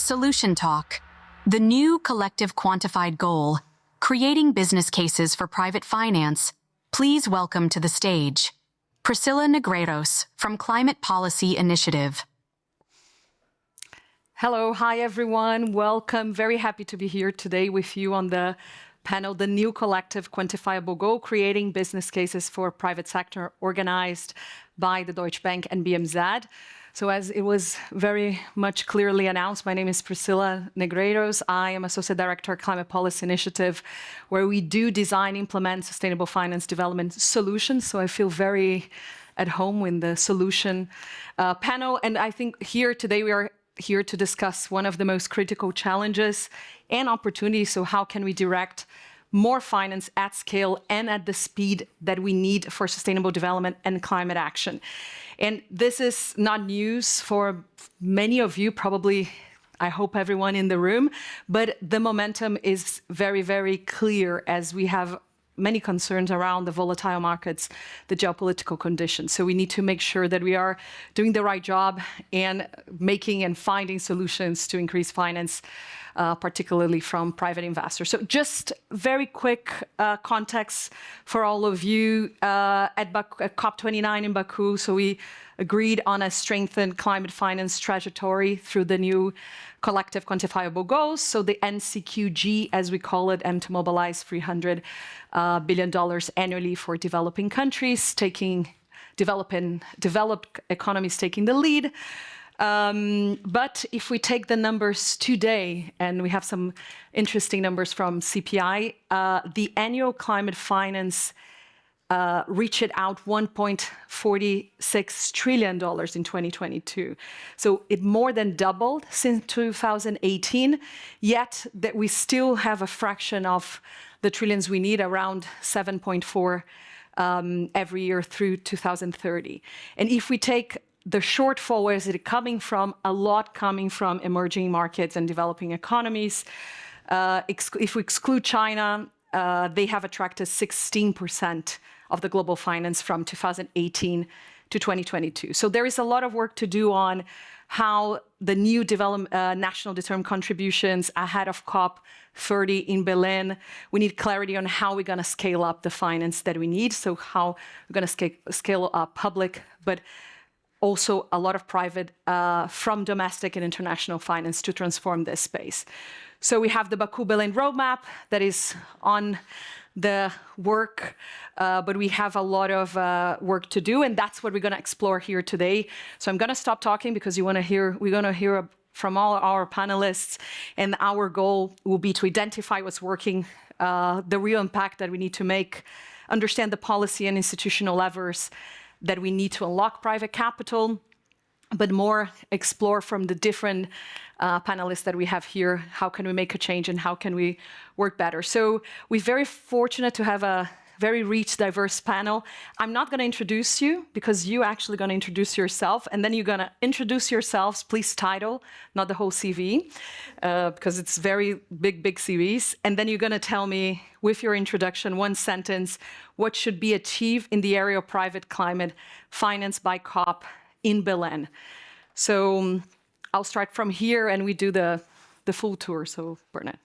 Solution Talk, the new collective quantified goal, creating business cases for private finance. Please welcome to the stage Priscilla Negreiros from Climate Policy Initiative. Hello, hi everyone, welcome. Very happy to be here today with you on the panel, the new collective quantifiable goal, creating business cases for private sector, organized by the Deutsche Bank and BMZ. So as it was very much clearly announced, my name is Priscilla Negreiros. I am Associate Director, Climate Policy Initiative, where we do design, implement sustainable finance development solutions. So I feel very at home in the solution panel. And I think here today we are here to discuss one of the most critical challenges and opportunities. So how can we direct more finance at scale and at the speed that we need for sustainable development and climate action? And this is not news for many of you, probably, I hope everyone in the room, but the momentum is very, very clear as we have many concerns around the volatile markets, the geopolitical conditions. So we need to make sure that we are doing the right job and making and finding solutions to increase finance, particularly from private investors. So just very quick context for all of you at COP29 in Baku. So we agreed on a strengthened climate finance trajectory through the new collective quantifiable goals. So the NCQG, as we call it, aim to mobilize $300 billion annually for developing countries, developed economies taking the lead. But if we take the numbers today, and we have some interesting numbers from CPI, the annual climate finance reached out $1.46 trillion in 2022. So it more than doubled since 2018, yet that we still have a fraction of the trillions we need, around 7.4 every year through 2030. And if we take the shortfall, where is it coming from? A lot coming from emerging markets and developing economies. If we exclude China, they have attracted 16% of the global finance from 2018 to 2022. So there is a lot of work to do on how the new national determined contributions ahead of COP30 in Berlin. We need clarity on how we're going to scale up the finance that we need. So how we're going to scale up public, but also a lot of private from domestic and international finance to transform this space. So we have the Baku-to-Belem Roadmap that is on the work, but we have a lot of work to do, and that's what we're going to explore here today. So I'm going to stop talking because we're going to hear from all our panelists, and our goal will be to identify what's working, the real impact that we need to make, understand the policy and institutional levers that we need to unlock private capital, but more explore from the different panelists that we have here, how can we make a change and how can we work better. So we're very fortunate to have a very rich, diverse panel. I'm not going to introduce you because you're actually going to introduce yourself, and then you're going to introduce yourselves, please title, not the whole CV, because it's very big CVs. And then you're going to tell me, with your introduction, one sentence, what should be achieved in the area of private climate finance by COP in Berlin. So I'll start from here, and we do the full tour. So Bernard.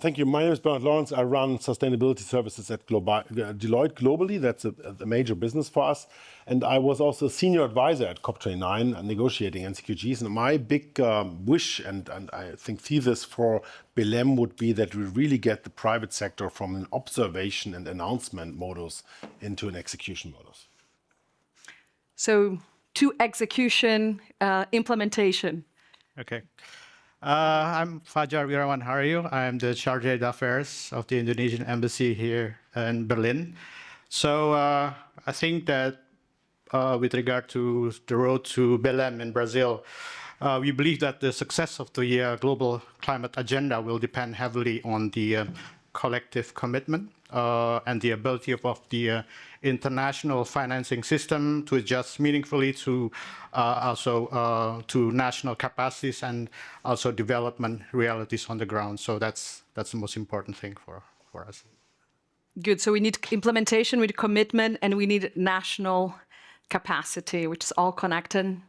Thank you. My name is Bernard Lawrence. I run sustainability services at Deloitte globally. That's a major business for us. And I was also a senior advisor at COP29 negotiating NCQGs. And my big wish and I think thesis for Belem would be that we really get the private sector from an observation and announcement modus into an execution modus. So to execution, implementation. Okay. I'm Fajar Wirawan Harijo. I'm the Chargé d'Affaires of the Indonesian Embassy here in Berlin. So I think that with regard to the road to Belem in Brazil, we believe that the success of the global climate agenda will depend heavily on the collective commitment and the ability of the international financing system to adjust meaningfully to also to national capacities and also development realities on the ground. So that's the most important thing for us. Good. So we need implementation, we need commitment, and we need national capacity, which is all connected.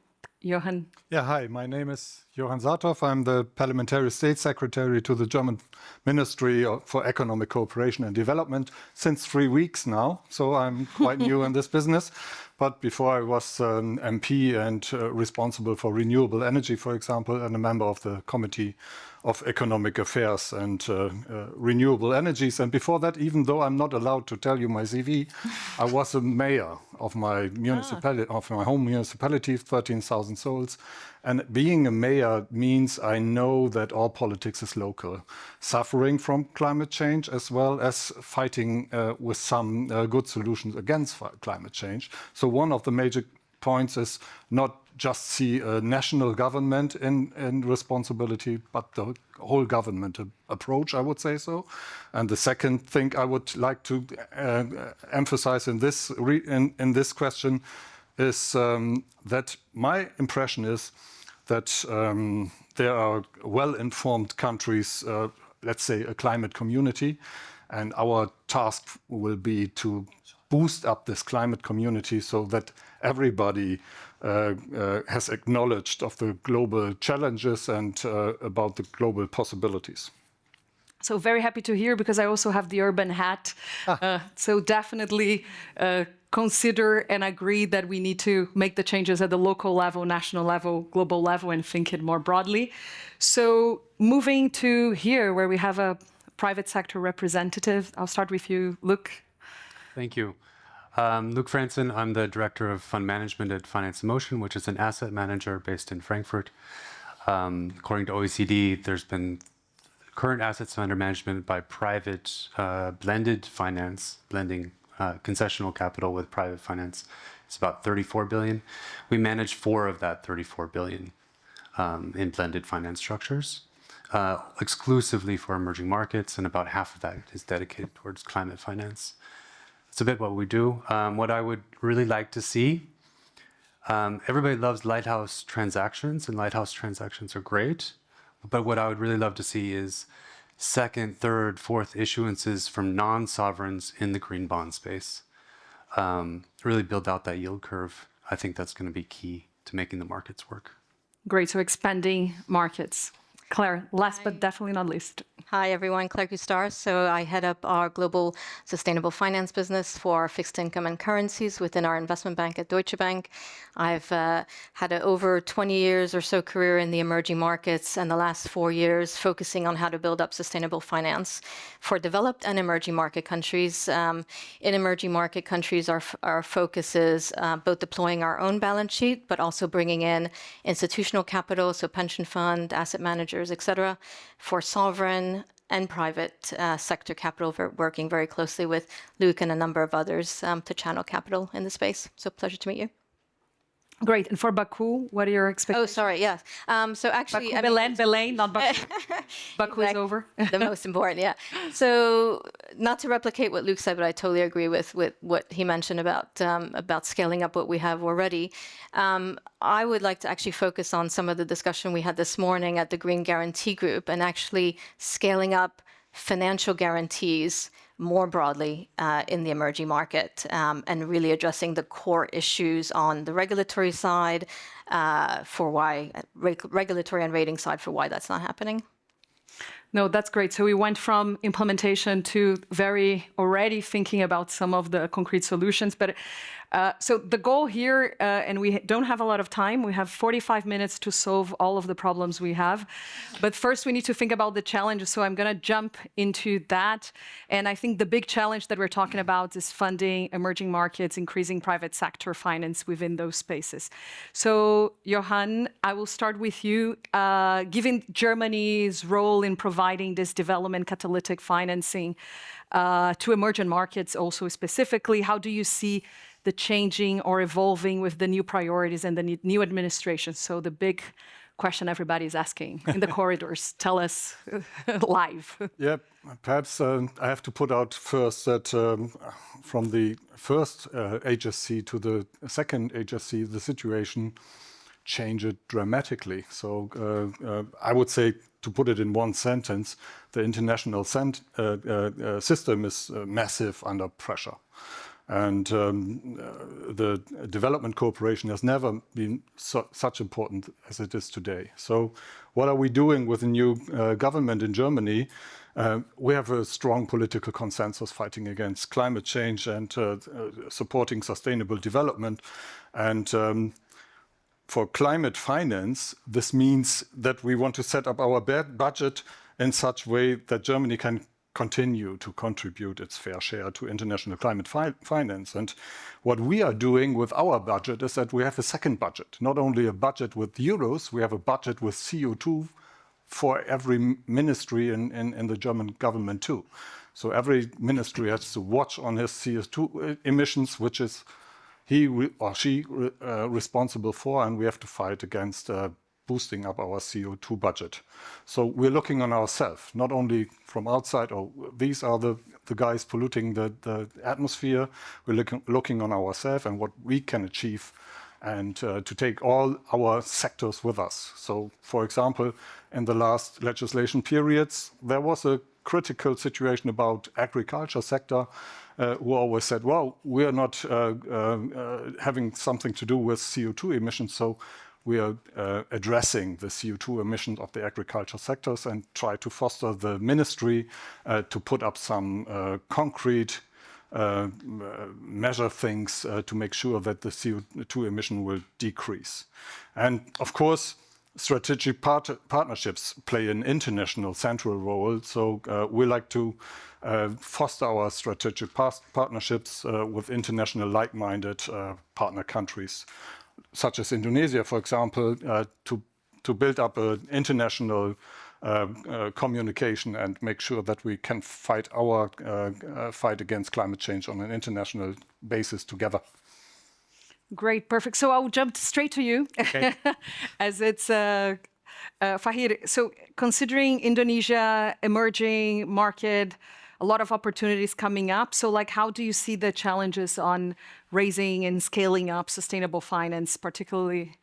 Johann. Yeah, hi. My name is Johann Saathoff. I'm the Parliamentary State Secretary to the German Ministry for Economic Cooperation and Development since 3 weeks now, so I'm quite new in this business. But before I was an MP and responsible for renewable energy, for example, and a member of the Committee of Economic Affairs and Renewable Energies. And before that, even though I'm not allowed to tell you my CV, I was a mayor of my municipality, of my home municipality, 13,000 souls. And being a mayor means I know that all politics is local, suffering from climate change as well as fighting with some good solutions against climate change. So one of the major points is not just see a national government in responsibility, but the whole government approach, I would say so. And the second thing I would like to emphasize in this question is that my impression is that there are well-informed countries, let's say a climate community, and our task will be to boost up this climate community so that everybody has acknowledged of the global challenges and about the global possibilities. So very happy to hear, because I also have the urban hat. So definitely consider and agree that we need to make the changes at the local level, national level, global level, and think it more broadly. So moving to here, where we have a private sector representative. I'll start with you, Luc. Thank you. Luc Franzen, I'm the Director of Fund Management at Finance in Motion, which is an asset manager based in Frankfurt. According to OECD, there's been current assets under management by private blended finance, blending concessional capital with private finance. It's about 34 billion. We manage 4 of that 34 billion in blended finance structures, exclusively for emerging markets, and about half of that is dedicated towards climate finance. It's a bit what we do. What I would really like to see, everybody loves lighthouse transactions, and lighthouse transactions are great. But what I would really love to see is second, third, fourth issuances from non-sovereigns in the green bond space. Really build out that yield curve. I think that's going to be key to making the markets work. Great, so expanding markets. Claire, last but definitely not least. Hi, everyone. Claire Gustars. So I head up our global sustainable finance business for fixed income and currencies within our investment bank at Deutsche Bank. I've had an over 20 years or so career in the emerging markets, and the last 4 years focusing on how to build up sustainable finance for developed and emerging market countries. In emerging market countries, our focus is both deploying our own balance sheet, but also bringing in institutional capital, so pension fund, asset managers, et cetera, for sovereign and private sector capital, working very closely with Luc and a number of others to channel capital in the space. So pleasure to meet you. Great. And for Baku, what are your expectations? Oh, sorry, yes. So actually... Belém, not Baku. Baku is over. The most important, yeah. So not to replicate what Luc said, but I totally agree with what he mentioned about scaling up what we have already. I would like to actually focus on some of the discussion we had this morning at the Green Guarantee Group and actually scaling up financial guarantees more broadly in the emerging market and really addressing the core issues on the regulatory side for why, regulatory and rating side for why that's not happening. No, that's great. So we went from implementation to very already thinking about some of the concrete solutions. But so the goal here, and we don't have a lot of time, we have 45 minutes to solve all of the problems we have. But first we need to think about the challenges. So I'm going to jump into that. And I think the big challenge that we're talking about is funding emerging markets, increasing private sector finance within those spaces. So Johann, I will start with you. Given Germany's role in providing this development catalytic financing to emerging markets also specifically, how do you see the changing or evolving with the new priorities and the new administration? So the big question everybody is asking in the corridors. Tell us live. Yeah, perhaps I have to put out first that from the first HSC to the second HSC, the situation changed dramatically. So I would say, to put it in one sentence, the international system is massive under pressure. And the development cooperation has never been such important as it is today. So what are we doing with the new government in Germany? We have a strong political consensus fighting against climate change and supporting sustainable development. And for climate finance, this means that we want to set up our budget in such a way that Germany can continue to contribute its fair share to international climate finance. And what we are doing with our budget is that we have a second budget, not only a budget with euros, we have a budget with CO2 for every ministry in the German government too. So every ministry has to watch on his CO2 emissions, which is he or she responsible for, and we have to fight against boosting up our CO2 budget. So we're looking on ourselves, not only from outside, or these are the guys polluting the atmosphere. We're looking on ourselves and what we can achieve, and to take all our sectors with us. So, for example, in the last legislation periods, there was a critical situation about agriculture sector, who always said, well, we are not having something to do with CO2 emissions, so we are addressing the CO2 emissions of the agriculture sectors and try to foster the ministry to put up some concrete measure things to make sure that the CO2 emission will decrease. And of course, strategic partnerships play an international central role. So we like to foster our strategic partnerships with international like-minded partner countries, such as Indonesia, for example, to build up an international communication and make sure that we can fight our fight against climate change on an international basis together. Great, perfect. So I'll jump straight to you, okay. As it's Fahir. So considering Indonesia, emerging market, a lot of opportunities coming up. So like, how do you see the challenges on raising and scaling up sustainable finance, particularly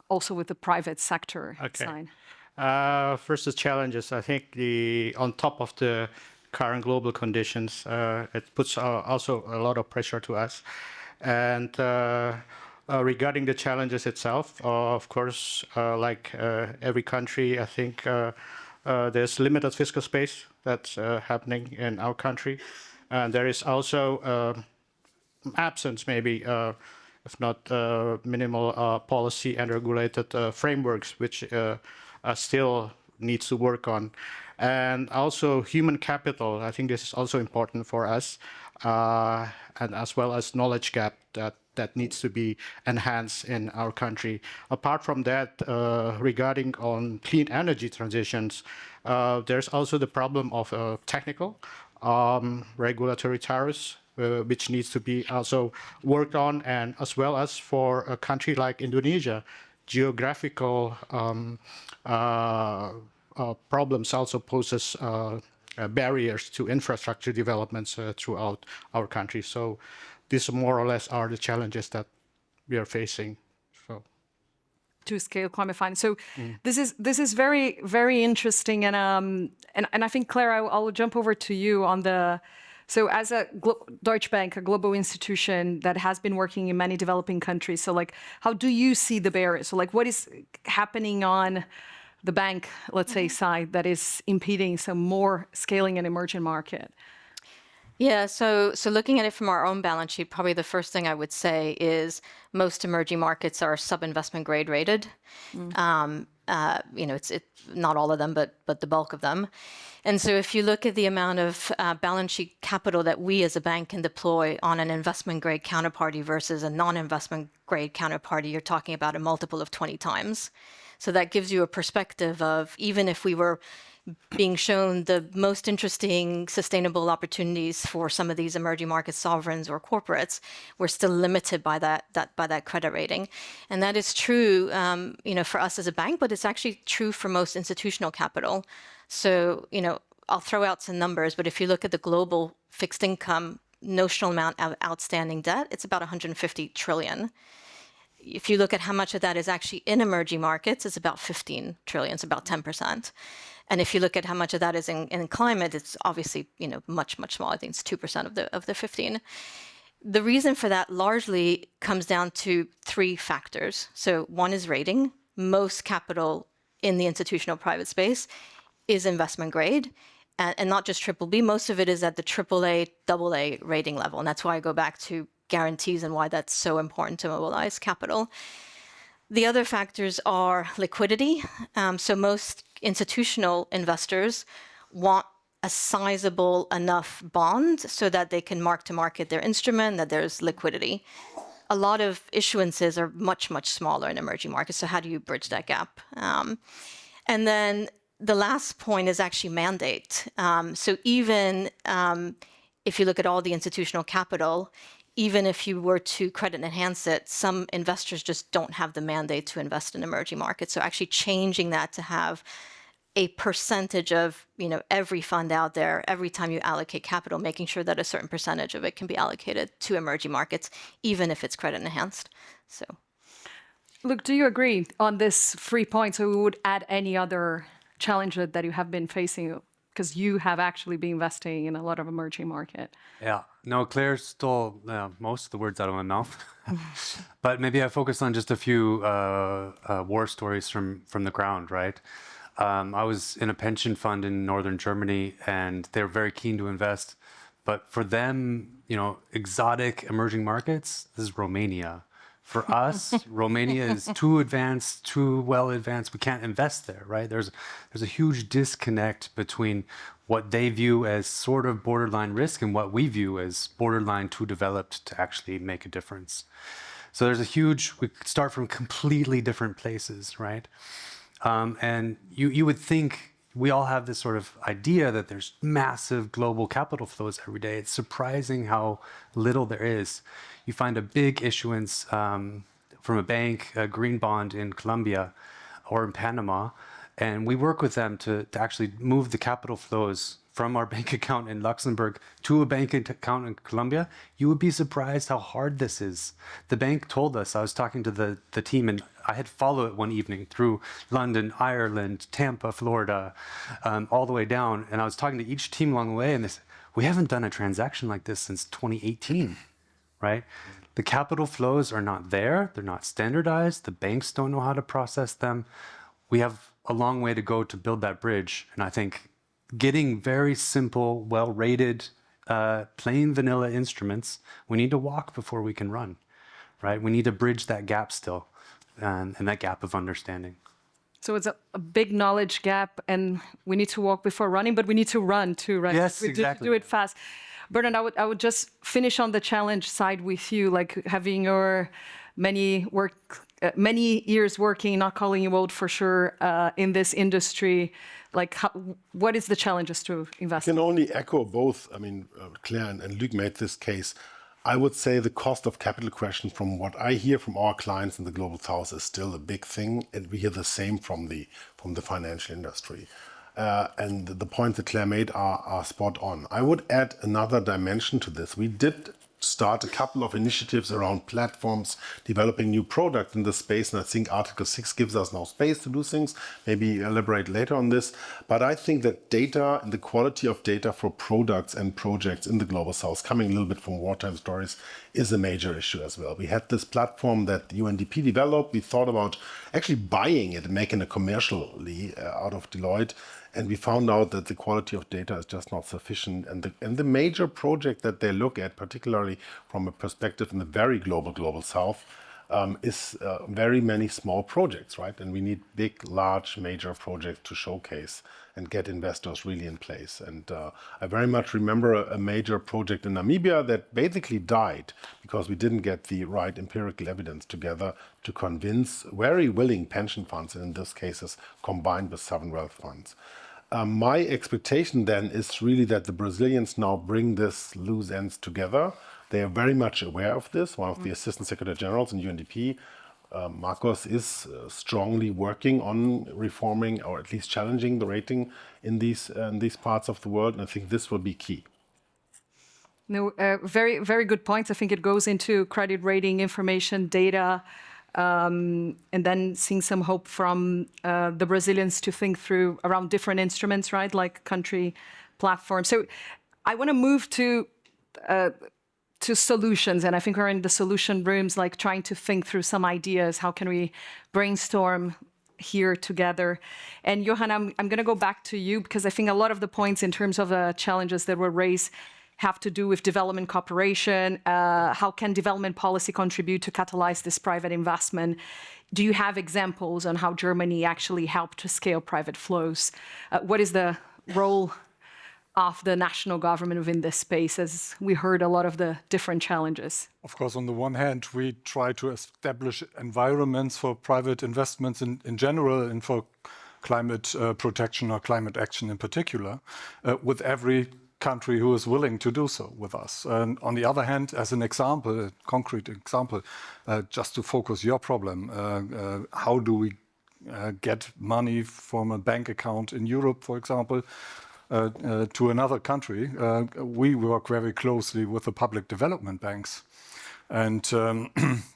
also with the private sector side? First, the challenges. I think on top of the current global conditions, it puts also a lot of pressure to us. And regarding the challenges itself, of course, like every country, I think there's limited fiscal space that's happening in our country. And there is also absence, maybe, if not minimal policy and regulated frameworks, which still needs to work on. And also human capital, I think this is also important for us, and as well as knowledge gap that needs to be enhanced in our country. Apart from that, regarding on clean energy transitions, there's also the problem of technical regulatory tariffs, which needs to be also worked on, and as well as for a country like Indonesia, geographical problems also poses barriers to infrastructure developments throughout our country. So these more or less are the challenges that we are facing. So to scale climate finance. So this is very, very interesting, and I think, Claire, I'll jump over to you on the. So as a Deutsche Bank, a global institution that has been working in many developing countries, so like, how do you see the barriers? So like, what is happening on the bank, let's say, side that is impeding some more scaling in emerging market? Yeah, so looking at it from our own balance sheet, probably the first thing I would say is most emerging markets are sub-investment grade rated. It's not all of them, but the bulk of them. And so if you look at the amount of balance sheet capital that we as a bank can deploy on an investment grade counterparty versus a non-investment grade counterparty, you're talking about a multiple of 20 times. So that gives you a perspective of, even if we were being shown the most interesting sustainable opportunities for some of these emerging market sovereigns or corporates, we're still limited by that credit rating. And that is true, for us as a bank, but it's actually true for most institutional capital. So, I'll throw out some numbers, but if you look at the global fixed income notional amount of outstanding debt, it's about 150 trillion. If you look at how much of that is actually in emerging markets, it's about 15 trillion, it's about 10%. And if you look at how much of that is in climate, it's obviously much, much smaller. I think it's 2% of the 15. The reason for that largely comes down to three factors. So one is rating. Most capital in the institutional private space is investment grade, and not just BBB. Most of it is at the AAA, AA rating level. And that's why I go back to guarantees and why that's so important to mobilize capital. The other factors are liquidity. So most institutional investors want a sizable enough bond so that they can mark to market their instrument, that there's liquidity. A lot of issuances are much, much smaller in emerging markets. So how do you bridge that gap? And then the last point is actually mandate. So even if you look at all the institutional capital, even if you were to credit enhance it, some investors just don't have the mandate to invest in emerging markets. So actually changing that to have a percentage of every fund out there, every time you allocate capital, making sure that a certain percentage of it can be allocated to emerging markets, even if it's credit enhanced. So, Luke, do you agree on this 3 points? So we would add any other challenge that you have been facing, because you have actually been investing in a lot of emerging market. Yeah, no, Claire stole most of the words out of my mouth. But maybe I focus on just a few war stories from the ground, right? I was in a pension fund in northern Germany, and they're very keen to invest. But for them, exotic emerging markets, this is Romania. For us, Romania is too advanced, too well advanced. We can't invest there, right? There's a huge disconnect between what they view as sort of borderline risk and what we view as borderline too developed to actually make a difference. So we start from completely different places, right? And you would think we all have this sort of idea that there's massive global capital flows every day. It's surprising how little there is. You find a big issuance from a bank, a green bond in Colombia or in Panama, and we work with them to actually move the capital flows from our bank account in Luxembourg to a bank account in Colombia. You would be surprised how hard this is. The bank told us, I was talking to the team, and I had followed it one evening through London, Ireland, Tampa, Florida, all the way down. And I was talking to each team along the way, and they said, we haven't done a transaction like this since 2018, right? The capital flows are not there. They're not standardized. The banks don't know how to process them. We have a long way to go to build that bridge. And I think getting very simple, well-rated, plain vanilla instruments, we need to walk before we can run, right? We need to bridge that gap still, and that gap of understanding. So it's a big knowledge gap, and we need to walk before running, but we need to run too, right? Yes, we exactly. Do it fast. Bernard, I would just finish on the challenge side with you, like having your many years working, not calling you old for sure, in this industry. Like, what is the challenges to invest? I can only echo both. I mean, Claire and Luc made this case. I would say the cost of capital question, from what I hear from our clients in the Global South, is still a big thing, and we hear the same from the financial industry. And the points that Claire made are spot on. I would add another dimension to this. We did start a couple of initiatives around platforms, developing new products in this space, and I think Article 6 gives us now space to do things. Maybe elaborate later on this. But I think that data and the quality of data for products and projects in the Global South, coming a little bit from wartime stories, is a major issue as well. We had this platform that UNDP developed. We thought about actually buying it and making it commercially out of Deloitte. And we found out that the quality of data is just not sufficient. And the major project that they look at, particularly from a perspective in the very global South, is very many small projects, right? And we need big, large, major projects to showcase and get investors really in place. And I very much remember a major project in Namibia that basically died because we didn't get the right empirical evidence together to convince very willing pension funds, and in this cases combined with sovereign wealth funds. My expectation then is really that the Brazilians now bring this loose ends together. They are very much aware of this. One of the Assistant Secretary Generals in UNDP, Marcos, is strongly working on reforming or at least challenging the rating in these parts of the world. And I think this will be key. No, very, very good points. I think it goes into credit rating, information, data, and then seeing some hope from the Brazilians to think through around different instruments, right, like country platforms. So I want to move to to solutions, and I think we're in the solution rooms, like trying to think through some ideas. How can we brainstorm here together? And Johann, I'm going to go back to you, because I think a lot of the points in terms of challenges that were raised have to do with development cooperation. How can development policy contribute to catalyze this private investment? Do you have examples on how Germany actually helped to scale private flows? What is the role of the national government within this space, as we heard a lot of the different challenges? Of course, on the one hand, we try to establish environments for private investments in general and for climate protection or climate action in particular, with every country who is willing to do so with us. And on the other hand, as an example, a concrete example, just to focus your problem, how do we get money from a bank account in Europe, for example, to another country? We work very closely with the public development banks, and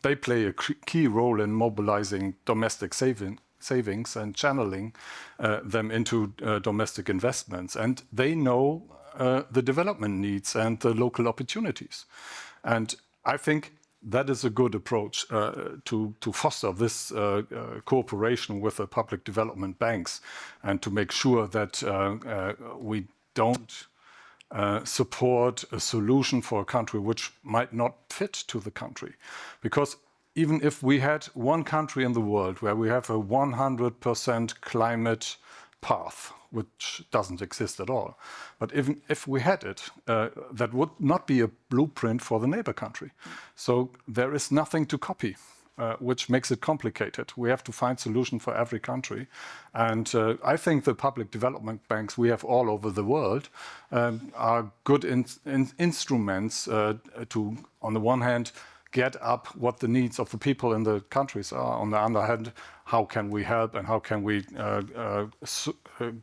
they play a key role in mobilizing domestic savings and channeling them into domestic investments. And they know the development needs and the local opportunities. And I think that is a good approach to foster this cooperation with the public development banks, and to make sure that we don't support a solution for a country which might not fit to the country. Because even if we had one country in the world where we have a 100% climate path, which doesn't exist at all, but even if we had it, that would not be a blueprint for the neighbor country. So there is nothing to copy, which makes it complicated. We have to find solutions for every country. And I think the public development banks we have all over the world are good instruments to, on the one hand, get up what the needs of the people in the countries are. On the other hand, how can we help, and how can we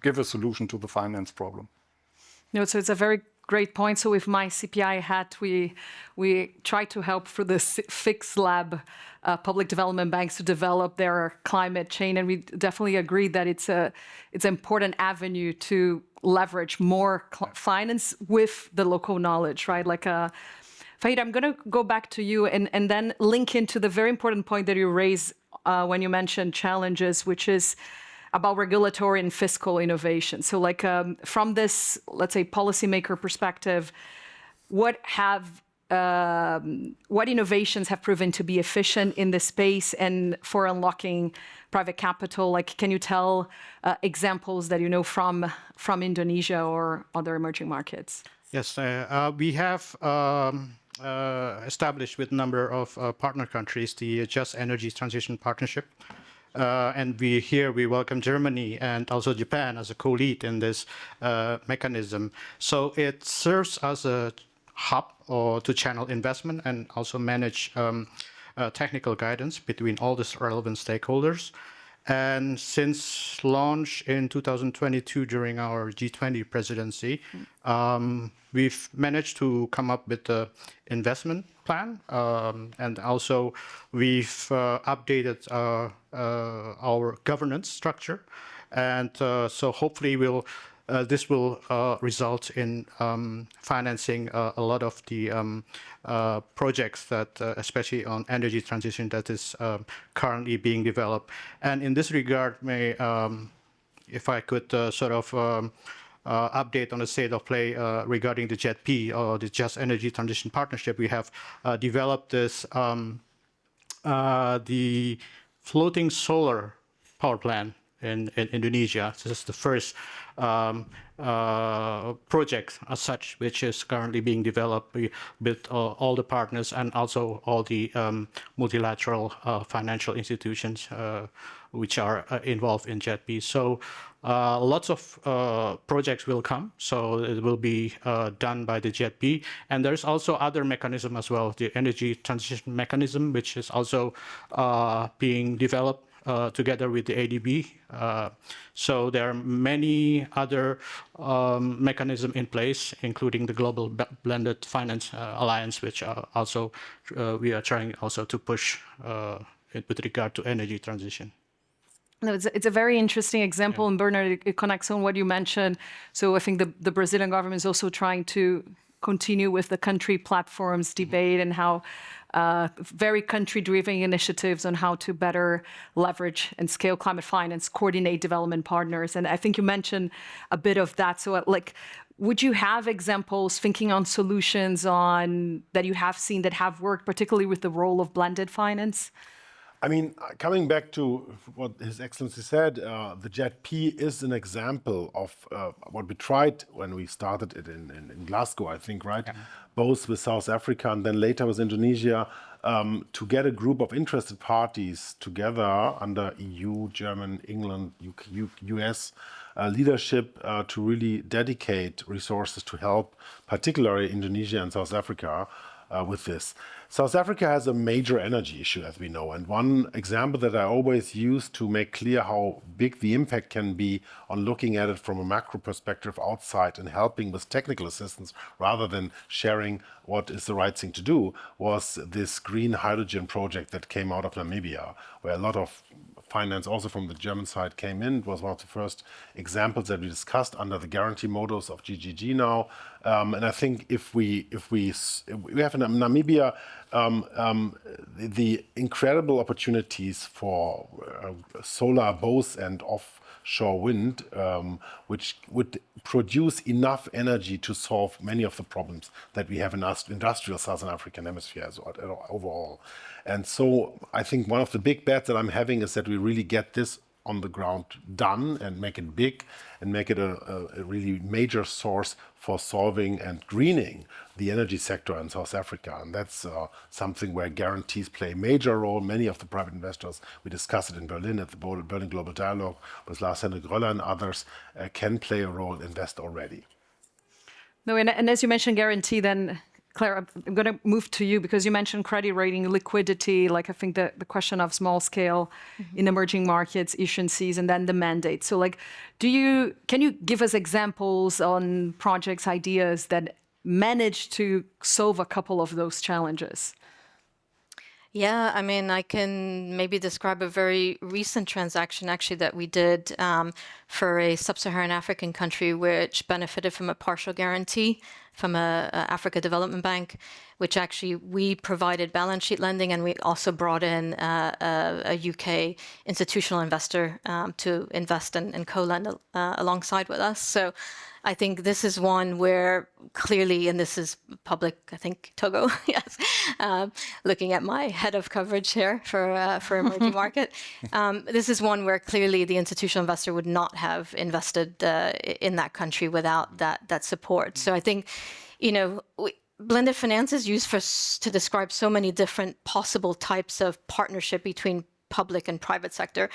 give a solution to the finance problem? No, so it's a very great point. So with my CPI hat, we try to help through the Fix Lab public development banks to develop their climate chain, and we definitely agree that it's an important avenue to leverage more finance with the local knowledge, right? Like Fahid, I'm going to go back to you and then link into the very important point that you raised when you mentioned challenges, which is about regulatory and fiscal innovation. So like from this, let's say, policymaker perspective, what innovations have proven to be efficient in this space and for unlocking private capital? Like, can you tell examples that you know from Indonesia or other emerging markets? Yes, we have established with a number of partner countries the Just Energy Transition Partnership. And we welcome Germany and also Japan as a co-lead in this mechanism. So it serves as a hub or to channel investment and also manage technical guidance between all the relevant stakeholders. And since launch in 2022 during our G20 presidency, we've managed to come up with the investment plan, and also we've updated our governance structure, and so hopefully this will result in financing a lot of the projects that, especially on energy transition, that is currently being developed. And in this regard, if I could sort of update on the state of play regarding the JETP, or the Just Energy Transition Partnership, we have developed this, the floating solar power plant in Indonesia. This is the first project as such, which is currently being developed with all the partners and also all the multilateral financial institutions which are involved in JETP. So lots of projects will come, so it will be done by the JETP. And there's also other mechanism as well, the energy transition mechanism, which is also being developed together with the ADB. So there are many other mechanisms in place, including the Global Blended Finance Alliance, which also we are trying also to push with regard to energy transition. No, it's a very interesting example, and Bernard, it connects on what you mentioned. So I think the Brazilian government is also trying to continue with the country platforms debate and how very country-driven initiatives on how to better leverage and scale climate finance, coordinate development partners. And I think you mentioned a bit of that. So like, would you have examples thinking on solutions on that you have seen that have worked, particularly with the role of blended finance? I mean, coming back to what His Excellency said, the JET-P is an example of what we tried when we started it in Glasgow, I think, right? Yeah. Both with South Africa and then later with Indonesia, to get a group of interested parties together under EU, German, England, US leadership to really dedicate resources to help, particularly Indonesia and South Africa, with this. South Africa has a major energy issue, as we know, and one example that I always use to make clear how big the impact can be on looking at it from a macro perspective outside and helping with technical assistance rather than sharing what is the right thing to do, was this green hydrogen project that came out of Namibia, where a lot of finance also from the German side came in. It was one of the first examples that we discussed under the guarantee models of GGG now. And I think if we have in Namibia the incredible opportunities for solar both and offshore wind, which would produce enough energy to solve many of the problems that we have in industrial Southern African hemisphere overall. And so I think one of the big bets that I'm having is that we really get this on the ground done and make it big and make it a really major source for solving and greening the energy sector in South Africa. And that's something where guarantees play a major role. Many of the private investors, we discussed it in Berlin at the Berlin Global Dialogue with Lars-Henrik Röller and others, can play a role, invest already. No, and as you mentioned guarantee, then Claire, I'm going to move to you because you mentioned credit rating, liquidity, like I think the question of small scale in emerging markets, issuances, and then the mandate. So like, can you give us examples on projects, ideas that managed to solve a couple of those challenges? Yeah, I mean, I can maybe describe a very recent transaction actually that we did for a sub-Saharan African country which benefited from a partial guarantee from a Africa Development Bank, which actually we provided balance sheet lending, and we also brought in a UK institutional investor to invest and co-lend alongside with us. So I think this is one where clearly, and this is public, I think, Togo, yes, looking at my head of coverage here for emerging market. This is one where clearly the institutional investor would not have invested in that country without that support. So I think, blended finance is used to describe so many different possible types of partnership between public and private sector.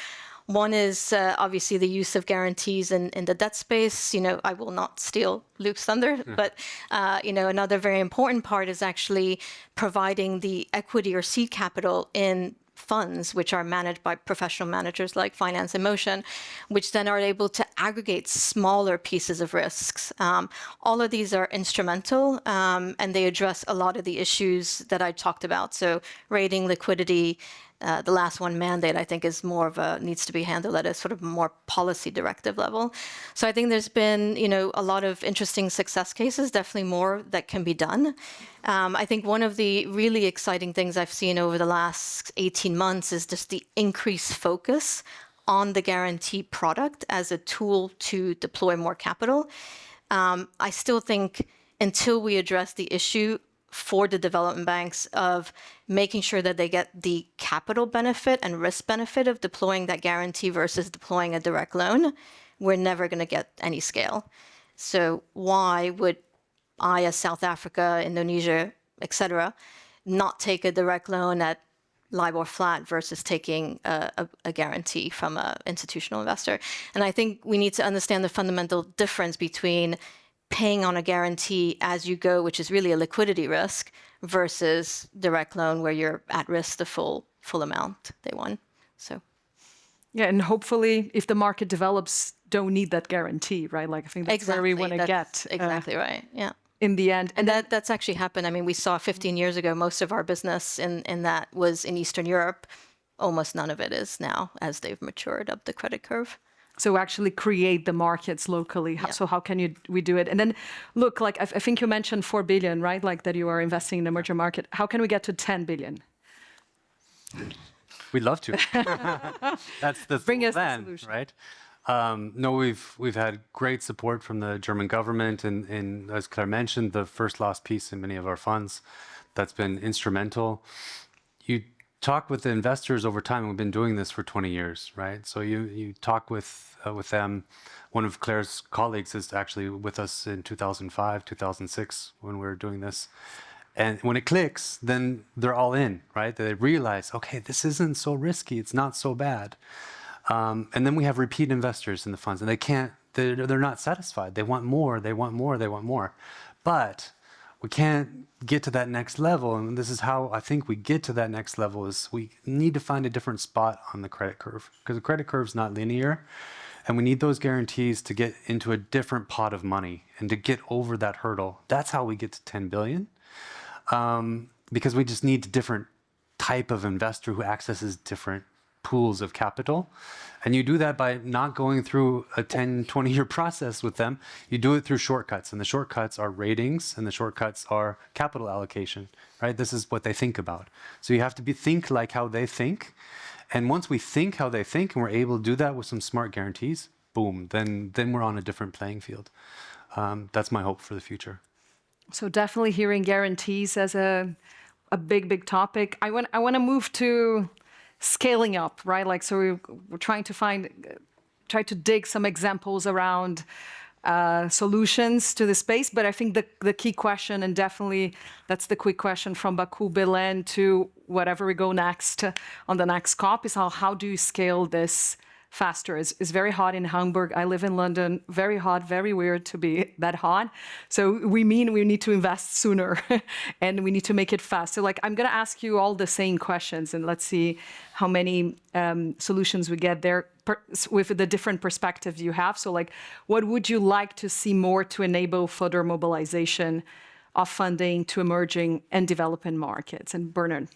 One is obviously the use of guarantees in the debt space. I will not steal Luke's thunder, but another very important part is actually providing the equity or seed capital in funds which are managed by professional managers like Finance in Motion, which then are able to aggregate smaller pieces of risks. All of these are instrumental, and they address a lot of the issues that I talked about. So rating, liquidity. The last one, mandate, I think is more of needs to be handled at a sort of more policy directive level. So I think there's been, a lot of interesting success cases, definitely more that can be done. I think one of the really exciting things I've seen over the last 18 months is just the increased focus on the guarantee product as a tool to deploy more capital. I still think until we address the issue for the development banks of making sure that they get the capital benefit and risk benefit of deploying that guarantee versus deploying a direct loan, we're never going to get any scale. So why would I, as South Africa, Indonesia, etc., not take a direct loan at LIBOR flat versus taking a guarantee from an institutional investor? And I think we need to understand the fundamental difference between paying on a guarantee as you go, which is really a liquidity risk, versus direct loan where you're at risk the full amount they won. So, yeah, and hopefully, if the market develops, don't need that guarantee, right? Like I think that's exactly, where we want to get. Exactly right. Yeah. In the end, and that's actually happened. I mean, we saw 15 years ago most of our business in that was in Eastern Europe. Almost none of it is now, as they've matured up the credit curve. So actually create the markets locally. So how can we do it? And then look, like I think you mentioned 4 billion, right? Like that you are investing in the emerging market. How can we get to 10 billion? We'd love to. That's the Bring us the plan, solution. right? No, we've had great support from the German government, and as Claire mentioned, the first loss piece in many of our funds. That's been instrumental. You talk with the investors over time. We've been doing this for 20 years, right? So you talk with them. One of Claire's colleagues is actually with us in 2005, 2006 when we were doing this. And when it clicks, then they're all in, right? They realize, okay, this isn't so risky. It's not so bad. And then we have repeat investors in the funds, and they're not satisfied. They want more, they want more, they want more. But we can't get to that next level. And this is how I think we get to that next level is we need to find a different spot on the credit curve because the credit curve is not linear. And we need those guarantees to get into a different pot of money and to get over that hurdle. That's how we get to 10 billion. Because we just need a different type of investor who accesses different pools of capital. And you do that by not going through a 10, 20-year process with them. You do it through shortcuts. And the shortcuts are ratings, and the shortcuts are capital allocation, right? This is what they think about. So you have to think like how they think. And once we think how they think, and we're able to do that with some smart guarantees, boom, then we're on a different playing field. That's my hope for the future. So definitely hearing guarantees as a big topic. I want to move to scaling up, right? Like, so we're trying to dig some examples around solutions to the space. But I think the key question, and definitely that's the quick question from Baku-Belem to whatever we go next on the next COP, is how do you scale this faster? It's very hot in Hamburg. I live in London. Very hot, very weird to be that hot. So we need to invest sooner and we need to make it fast. So like, I'm going to ask you all the same questions and let's see how many solutions we get there with the different perspectives you have. So like, what would you like to see more to enable further mobilization of funding to emerging and developing markets? And Bernard.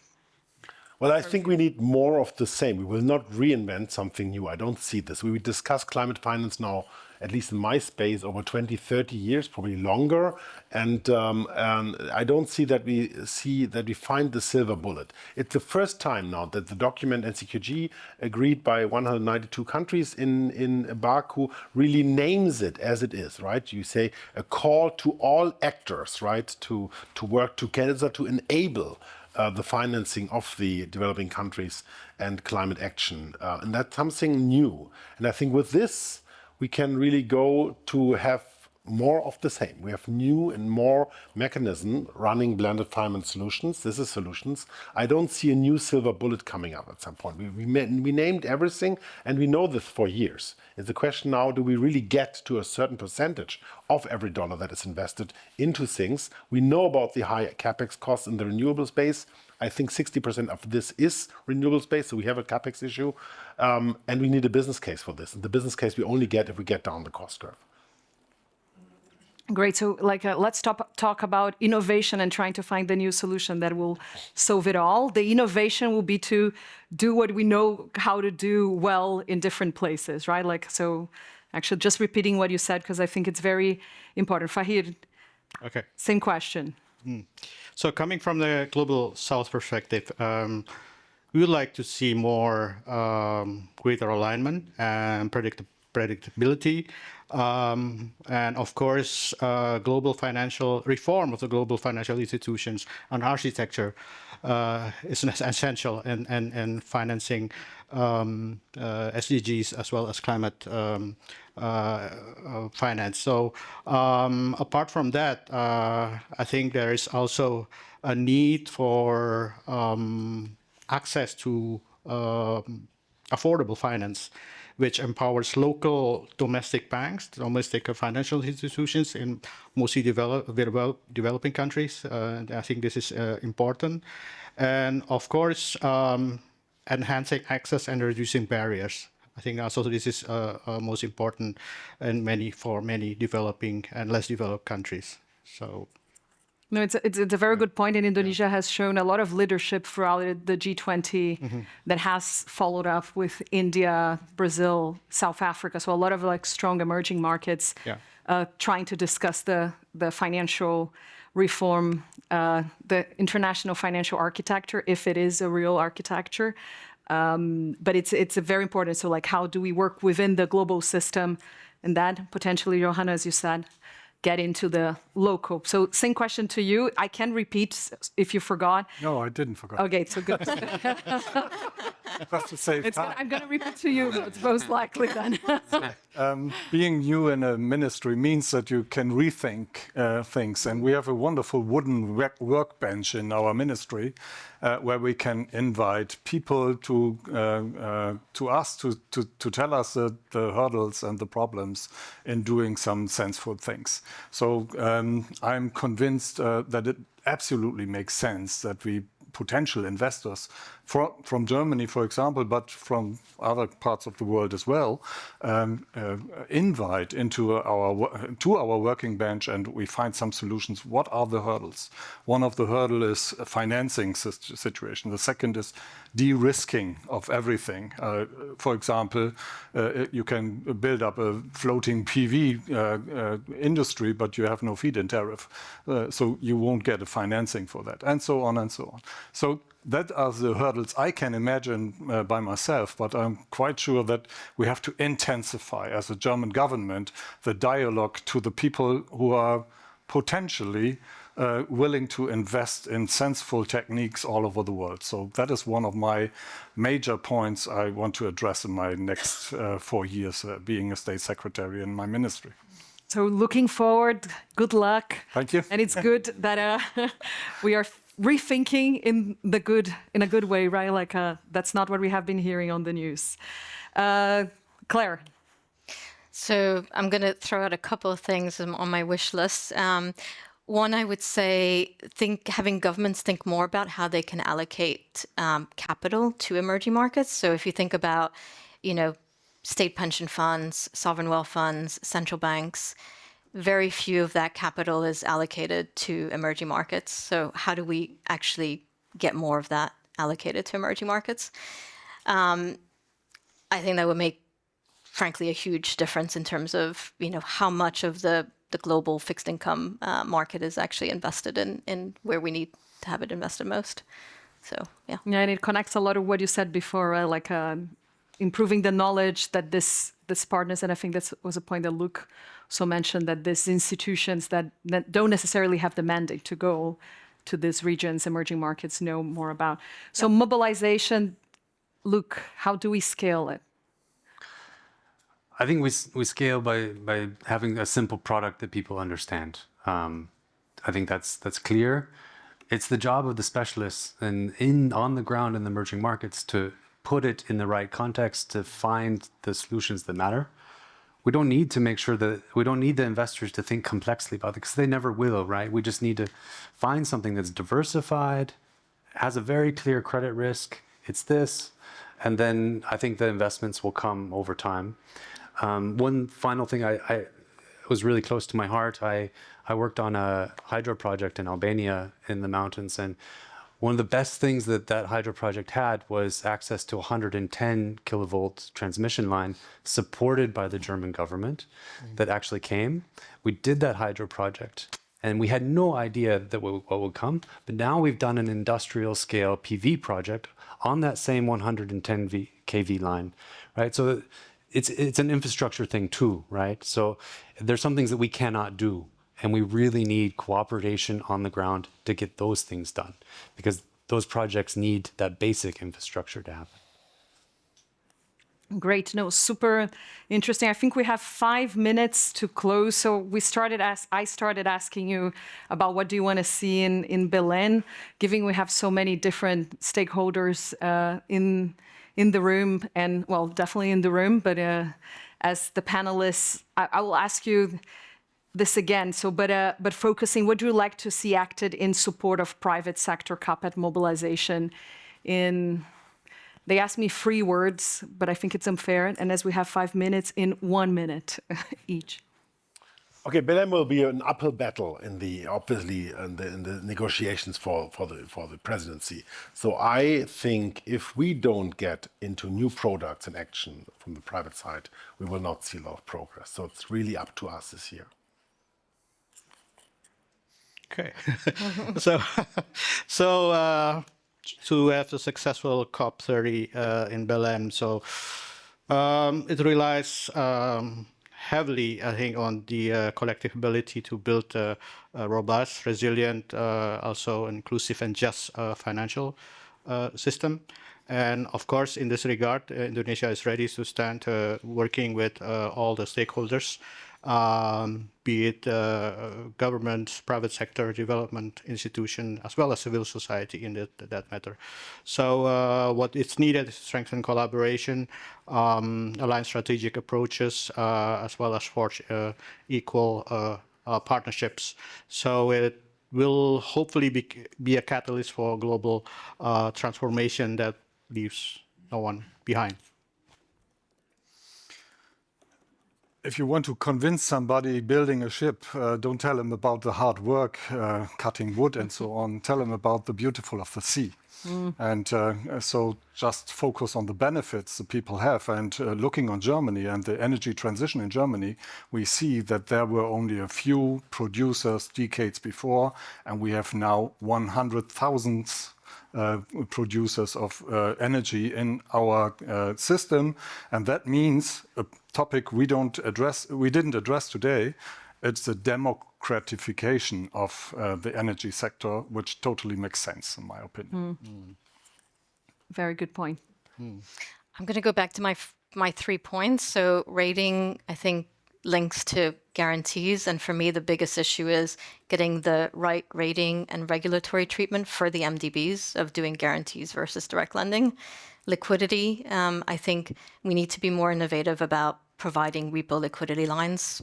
Well, I think we need more of the same. We will not reinvent something new. I don't see this. We discuss climate finance now, at least in my space, over 20, 30 years, probably longer. And I don't see that we find the silver bullet. It's the first time now that the document NCQG, agreed by 192 countries in Baku, really names it as it is, right? You say a call to all actors, right, to work together to enable the financing of the developing countries and climate action. And that's something new. And I think with this, we can really go to have more of the same. We have new and more mechanism running blended finance solutions. This is solutions. I don't see a new silver bullet coming up at some point. We named everything and we know this for years. It's a question now, do we really get to a certain percentage of every dollar that is invested into things? We know about the high capex costs in the renewable space. I think 60% of this is renewable space, so we have a capex issue. And we need a business case for this. And the business case we only get if we get down the cost curve. Great. So let's talk about innovation and trying to find the new solution that will solve it all. The innovation will be to do what we know how to do well in different places, right? Like, so actually just repeating what you said, because I think it's very important. Fahir, okay. Same question. So coming from the Global South perspective, we would like to see more greater alignment and predictability. And of course, global financial reform of the global financial institutions and architecture is essential in financing SDGs as well as climate finance. So apart from that, I think there is also a need for access to affordable finance, which empowers local domestic banks, domestic financial institutions in mostly developing countries. I think this is important. And of course, enhancing access and reducing barriers. I think also this is most important for many developing and less developed countries. So. No, it's a very good point, and Indonesia has shown a lot of leadership throughout the G20 that has followed up with India, Brazil, South Africa. So a lot of like strong emerging markets trying to discuss the financial reform, the international financial architecture, if it is a real architecture. But it's a very important. So like, how do we work within the global system, and that potentially, Johanna, as you said, get into the local. So same question to you. I can repeat if you forgot. No, I didn't forget. Okay, so good. Just to save time. I'm going to repeat to you, it's most likely then. Being new in a ministry means that you can rethink things. And we have a wonderful wooden workbench in our ministry where we can invite people to us to tell us the hurdles and the problems in doing some senseful things. So I'm convinced that it absolutely makes sense that we potential investors from Germany, for example, but from other parts of the world as well, invite into our working bench, and we find some solutions. What are the hurdles? One of the hurdles is a financing situation. The second is de-risking of everything. For example, you can build up a floating PV industry, but you have no feed-in tariff, so you won't get a financing for that, and so on and so on. So that are the hurdles I can imagine by myself, but I'm quite sure that we have to intensify, as a German government, the dialogue to the people who are potentially willing to invest in senseful techniques all over the world. So that is one of my major points I want to address in my next 4 years being a state secretary in my ministry. So looking forward, good luck. Thank you. And it's good that we are rethinking in a good way, right? Like that's not what we have been hearing on the news. Claire. So I'm going to throw out a couple of things on my wish list. One, I would say, having governments think more about how they can allocate capital to emerging markets. So if you think about, state pension funds, sovereign wealth funds, central banks, very few of that capital is allocated to emerging markets. So how do we actually get more of that allocated to emerging markets? I think that would make, frankly, a huge difference in terms of, how much of the global fixed income market is actually invested in where we need to have it invested most. So, yeah. Yeah, and it connects a lot of what you said before, right? Like improving the knowledge that this partners, and I think that was a point that Luke also mentioned, that these institutions that don't necessarily have the mandate to go to these regions, emerging markets, know more about. So mobilization, Luke, how do we scale it? I think we scale by having a simple product that people understand. I think that's clear. It's the job of the specialists and on the ground in the emerging markets to put it in the right context, to find the solutions that matter. We don't need to make sure that we don't need the investors to think complexly about it, because they never will, right? We just need to find something that's diversified, has a very clear credit risk. It's this, and then I think the investments will come over time. One final thing I was really close to my heart. I worked on a hydro project in Albania in the mountains, and one of the best things that hydro project had was access to 110 kilovolt transmission line supported by the German government that actually came. We did that hydro project, and we had no idea that what would come. But now we've done an industrial scale PV project on that same 110 kV line, right? So it's an infrastructure thing too, right? So there's some things that we cannot do. And we really need cooperation on the ground to get those things done, because those projects need that basic infrastructure to happen. Great. No, super interesting. I think we have 5 minutes to close. So I started asking you about what do you want to see in Belém, given we have so many different stakeholders in the room, and well, definitely in the room, but as the panelists, I will ask you this again. So, but focusing, what do you like to see acted in support of private sector CapEx mobilization? They asked me 3 words, but I think it's unfair. And as we have 5 minutes, in 1 minute each. Okay, Belem will be an uphill battle in the negotiations for the presidency. So I think if we don't get into new products and action from the private side, we will not see a lot of progress. So it's really up to us this year. Okay, so to have a successful COP30 in Belem, so it relies heavily, I think, on the collective ability to build a robust, resilient, also inclusive and just financial system. And of course, in this regard, Indonesia is ready to stand working with all the stakeholders, be it government, private sector, development institution, as well as civil society in that matter. So what is needed is strengthen collaboration, align strategic approaches, as well as forge equal partnerships. So it will hopefully be a catalyst for global transformation that leaves no one behind. If you want to convince somebody building a ship, don't tell them about the hard work, cutting wood and so on. Tell them about the beautiful of the sea. And so just focus on the benefits the people have. And looking on Germany and the energy transition in Germany, we see that there were only a few producers decades before, and we have now 100,000 producers of energy in our system, and that means a topic we didn't address today. It's the democratification of the energy sector, which totally makes sense, in my opinion. Very good point. I'm going to go back to my 3 points. So rating, I think, links to guarantees. And for me, the biggest issue is getting the right rating and regulatory treatment for the MDBs of doing guarantees versus direct lending. Liquidity, I think we need to be more innovative about providing repo liquidity lines,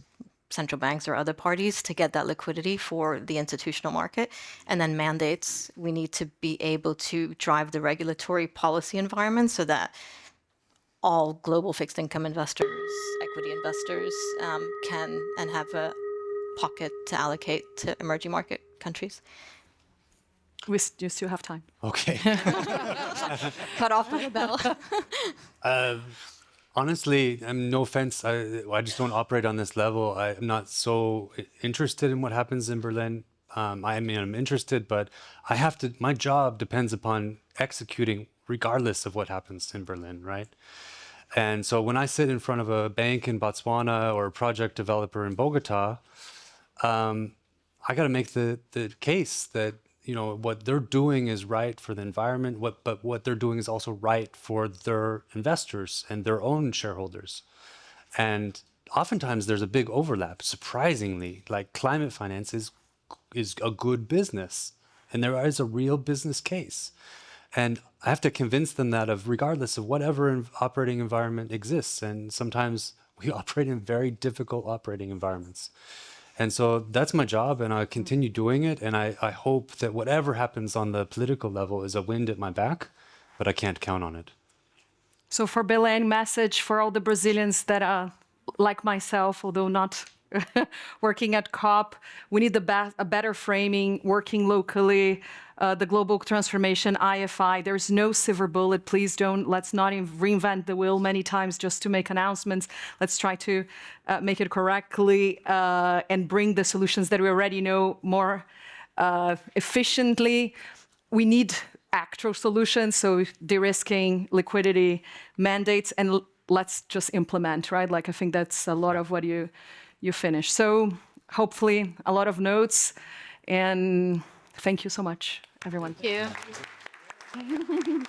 central banks or other parties, to get that liquidity for the institutional market. And then mandates, we need to be able to drive the regulatory policy environment so that all global fixed income investors, equity investors can and have a pocket to allocate to emerging market countries. We still have time. Okay. Cut off by a bell. Honestly, no offense, I just don't operate on this level. I'm not so interested in what happens in Berlin. I mean, I'm interested, but my job depends upon executing regardless of what happens in Berlin, right? And so when I sit in front of a bank in Botswana or a project developer in Bogota, I got to make the case that, you know, what they're doing is right for the environment, but what they're doing is also right for their investors and their own shareholders. And oftentimes there's a big overlap, surprisingly. Like climate finance is a good business, and there is a real business case. And I have to convince them that regardless of whatever operating environment exists, and sometimes we operate in very difficult operating environments. And so that's my job, and I continue doing it. And I hope that whatever happens on the political level is a wind at my back, but I can't count on it. So for Belém, message for all the Brazilians that are like myself, although not working at COP, we need a better framing, working locally, the global transformation, IFI. There's no silver bullet. Please let's not reinvent the wheel many times just to make announcements. Let's try to make it correctly and bring the solutions that we already know more efficiently. We need actual solutions, so de-risking, liquidity, mandates, and let's just implement, right? Like, I think that's a lot of what you finished. So hopefully a lot of notes, and thank you so much, everyone. Thank you.